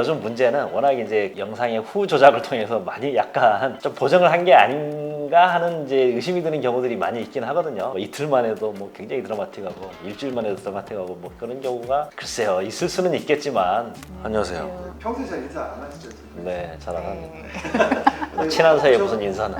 요즘 문제는 워낙 이제 영상의 후 조작을 통해서 많이 약간 좀 보정을 한 게 아닌가 하는 이제 의심이 드는 경우들이 많이 있긴 하거든요. 뭐 이틀만 해도 뭐 굉장히 드라마틱하고 일주일만 해도 드라마틱하고 뭐 그런 경우가 글쎄요 있을 수는 있겠지만. 안녕하세요. 평소에 잘 인사 안 하시죠? 지금? 네, 잘 안 합니다. 네. 친한 사이에 무슨 인사는.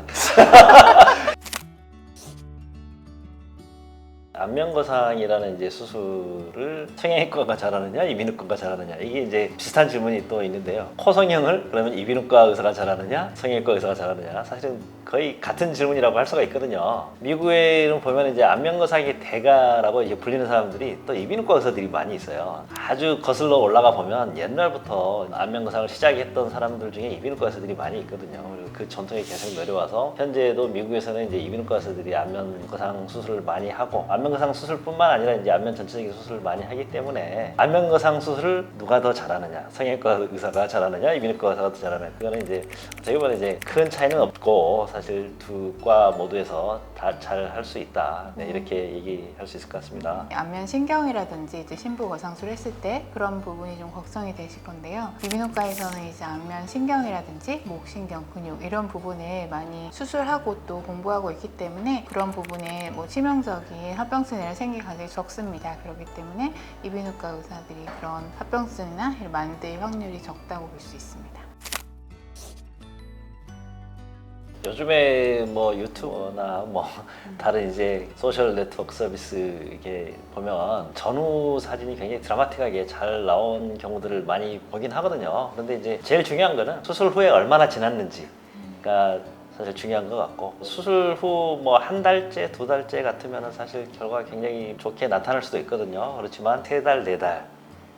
안면거상이라는 이제 수술을 성형외과가 잘하느냐 이비인후과가 잘하느냐, 이게 이제 비슷한 질문이 또 있는데요. 코 성형을 그러면 이비인후과 의사가 잘하느냐 성형외과 의사가 잘하느냐, 사실은 거의 같은 질문이라고 할 수가 있거든요. 미국에 보면 이제 안면거상의 대가라고 이제 불리는 사람들이 또 이비인후과 의사들이 많이 있어요. 아주 거슬러 올라가 보면 옛날부터 안면거상을 시작했던 사람들 중에 이비인후과 의사들이 많이 있거든요. 그리고 그 전통이 계속 내려와서 현재도 미국에서는 이제 이비인후과 의사들이 안면거상 수술을 많이 하고, 안면거상 수술뿐만 아니라 이제 안면 전체적인 수술을 많이 하기 때문에 안면거상 수술을 누가 더 잘하느냐, 성형외과 의사가 잘하느냐 이비인후과 의사가 더 잘하느냐, 그거는 이제 어떻게 보면 이제 큰 차이는 없고 사실 두 과 모두에서 다 잘 할 수 있다, 네, 이렇게 얘기할 수 있을 것 같습니다. 안면 신경이라든지 이제 심부 거상술을 했을 때 그런 부분이 좀 걱정이 되실 건데요. 이비인후과에서는 이제 안면 신경이라든지 목 신경, 근육 이런 부분을 많이 수술하고 또 공부하고 있기 때문에 그런 부분에 뭐 치명적인 합병증이 생길 가능성이 적습니다. 그렇기 때문에 이비인후과 의사들이 그런 합병증이나 이런 만들 확률이 적다고 볼 수 있습니다. 요즘에 뭐 유튜브나 뭐 다른 이제 소셜 네트워크 서비스 이렇게 보면 전후 사진이 굉장히 드라마틱하게 잘 나온 경우들을 많이 보긴 하거든요. 그런데 이제 제일 중요한 거는 수술 후에 얼마나 지났는지가 사실 중요한 것 같고, 수술 후 뭐 한 달째, 두 달째 같으면 사실 결과가 굉장히 좋게 나타날 수도 있거든요. 그렇지만 세 달, 네 달,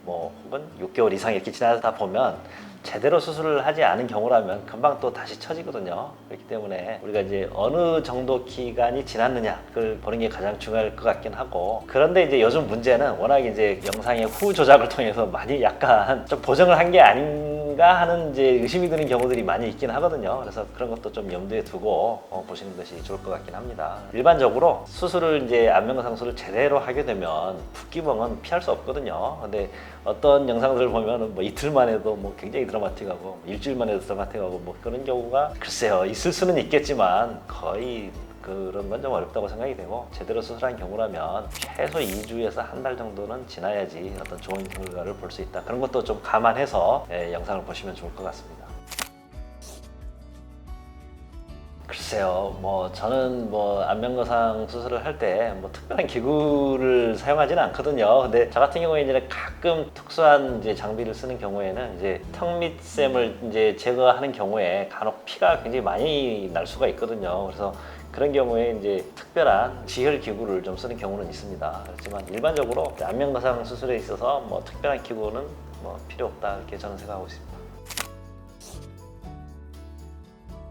뭐 혹은 6개월 이상 이렇게 지나다 보면 제대로 수술을 하지 않은 경우라면 금방 또 다시 처지거든요. 그렇기 때문에 우리가 이제 어느 정도 기간이 지났느냐 그걸 보는 게 가장 중요할 것 같긴 하고, 그런데 이제 요즘 문제는 워낙 이제 영상의 후 조작을 통해서 많이 약간 좀 보정을 한 게 아닌가 하는 이제 의심이 드는 경우들이 많이 있긴 하거든요. 그래서 그런 것도 좀 염두에 두고 보시는 것이 좋을 것 같긴 합니다. 일반적으로 수술을 이제 안면거상술을 제대로 하게 되면 붓기멍은 피할 수 없거든요. 근데 어떤 영상들을 보면 뭐 이틀만 해도 뭐 굉장히 드라마틱하고 일주일만 해도 드라마틱하고 뭐 그런 경우가 글쎄요 있을 수는 있겠지만 거의 그런 건 좀 어렵다고 생각이 되고, 제대로 수술한 경우라면 최소 2주에서 한 달 정도는 지나야지 어떤 좋은 결과를 볼 수 있다. 그런 것도 좀 감안해서 영상을 보시면 좋을 것 같습니다. 글쎄요, 뭐 저는 뭐 안면거상 수술을 할 때 뭐 특별한 기구를 사용하지는 않거든요. 근데 저 같은 경우에 이제 가끔 특수한 이제 장비를 쓰는 경우에는 이제 턱 밑샘을 이제 제거하는 경우에 간혹 피가 굉장히 많이 날 수가 있거든요. 그래서 그런 경우에 이제 특별한 지혈 기구를 좀 쓰는 경우는 있습니다. 그렇지만 일반적으로 안면거상 수술에 있어서 뭐 특별한 기구는 뭐 필요 없다 이렇게 저는 생각하고 있습니다.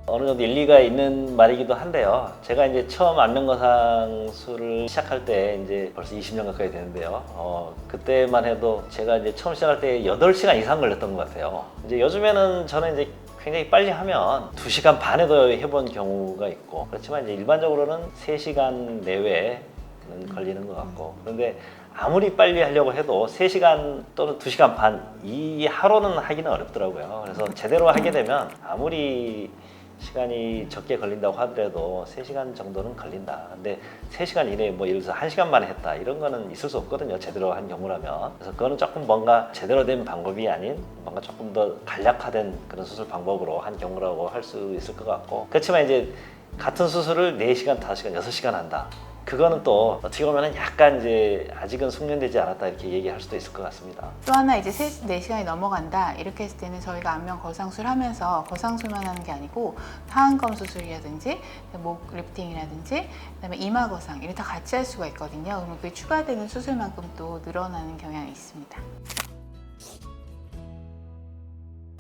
어느 정도 일리가 있는 말이기도 한데요. 제가 이제 처음 안면거상술을 시작할 때 이제 벌써 20년 가까이 되는데요. 그때만 해도 제가 이제 처음 시작할 때 8시간 이상 걸렸던 것 같아요. 이제 요즘에는 저는 이제 굉장히 빨리 하면 2시간 반에도 해본 경우가 있고, 그렇지만 이제 일반적으로는 3시간 내외는 걸리는 것 같고, 그런데 아무리 빨리 하려고 해도 3시간 또는 2시간 반 이 하루는 하기는 어렵더라고요. 그래서 제대로 하게 되면 아무리 시간이 적게 걸린다고 하더라도 3시간 정도는 걸린다. 근데 3시간 이내에 뭐 예를 들어서 1시간 만에 했다 이런 거는 있을 수 없거든요. 제대로 한 경우라면. 그래서 그거는 조금 뭔가 제대로 된 방법이 아닌 뭔가 조금 더 간략화된 그런 수술 방법으로 한 경우라고 할 수 있을 것 같고, 그렇지만 이제 같은 수술을 4시간, 5시간, 6시간 한다. 그거는 또 어떻게 보면 약간 이제 아직은 숙련되지 않았다 이렇게 얘기할 수도 있을 것 같습니다. 또 하나 이제 4시간이 넘어간다 이렇게 했을 때는 저희가 안면 거상술 하면서 거상술만 하는 게 아니고 하안검 수술이라든지 목 리프팅이라든지 그다음에 이마 거상 이렇게 다 같이 할 수가 있거든요. 그러면 그게 추가되는 수술만큼 또 늘어나는 경향이 있습니다.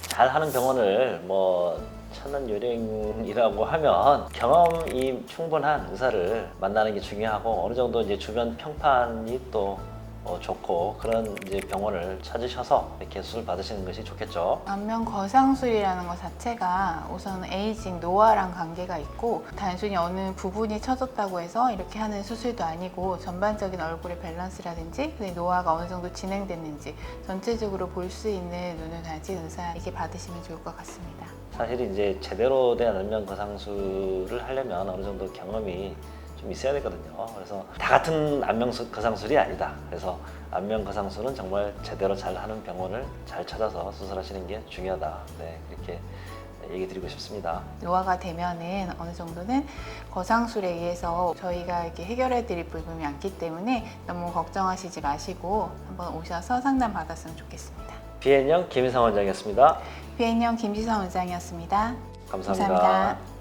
잘하는 병원을 뭐 찾는 요령이라고 하면 경험이 충분한 의사를 만나는 게 중요하고, 어느 정도 이제 주변 평판이 또 좋고 그런 이제 병원을 찾으셔서 이렇게 수술 받으시는 것이 좋겠죠. 안면 거상술이라는 것 자체가 우선 에이징, 노화랑 관계가 있고 단순히 어느 부분이 처졌다고 해서 이렇게 하는 수술도 아니고 전반적인 얼굴의 밸런스라든지 노화가 어느 정도 진행됐는지 전체적으로 볼 수 있는 눈을 가진 의사에게 받으시면 좋을 것 같습니다. 사실 이제 제대로 된 안면 거상술을 하려면 어느 정도 경험이 좀 있어야 되거든요. 그래서 다 같은 안면 거상술이 아니다. 그래서 안면 거상술은 정말 제대로 잘 하는 병원을 잘 찾아서 수술하시는 게 중요하다. 네, 그렇게 얘기 드리고 싶습니다. 노화가 되면은 어느 정도는 거상술에 의해서 저희가 이렇게 해결해 드릴 부분이 많기 때문에 너무 걱정하시지 마시고 한번 오셔서 상담 받았으면 좋겠습니다. 비앤형 김희상 원장이었습니다. 비앤형 김지선 원장이었습니다. 감사합니다. 감사합니다.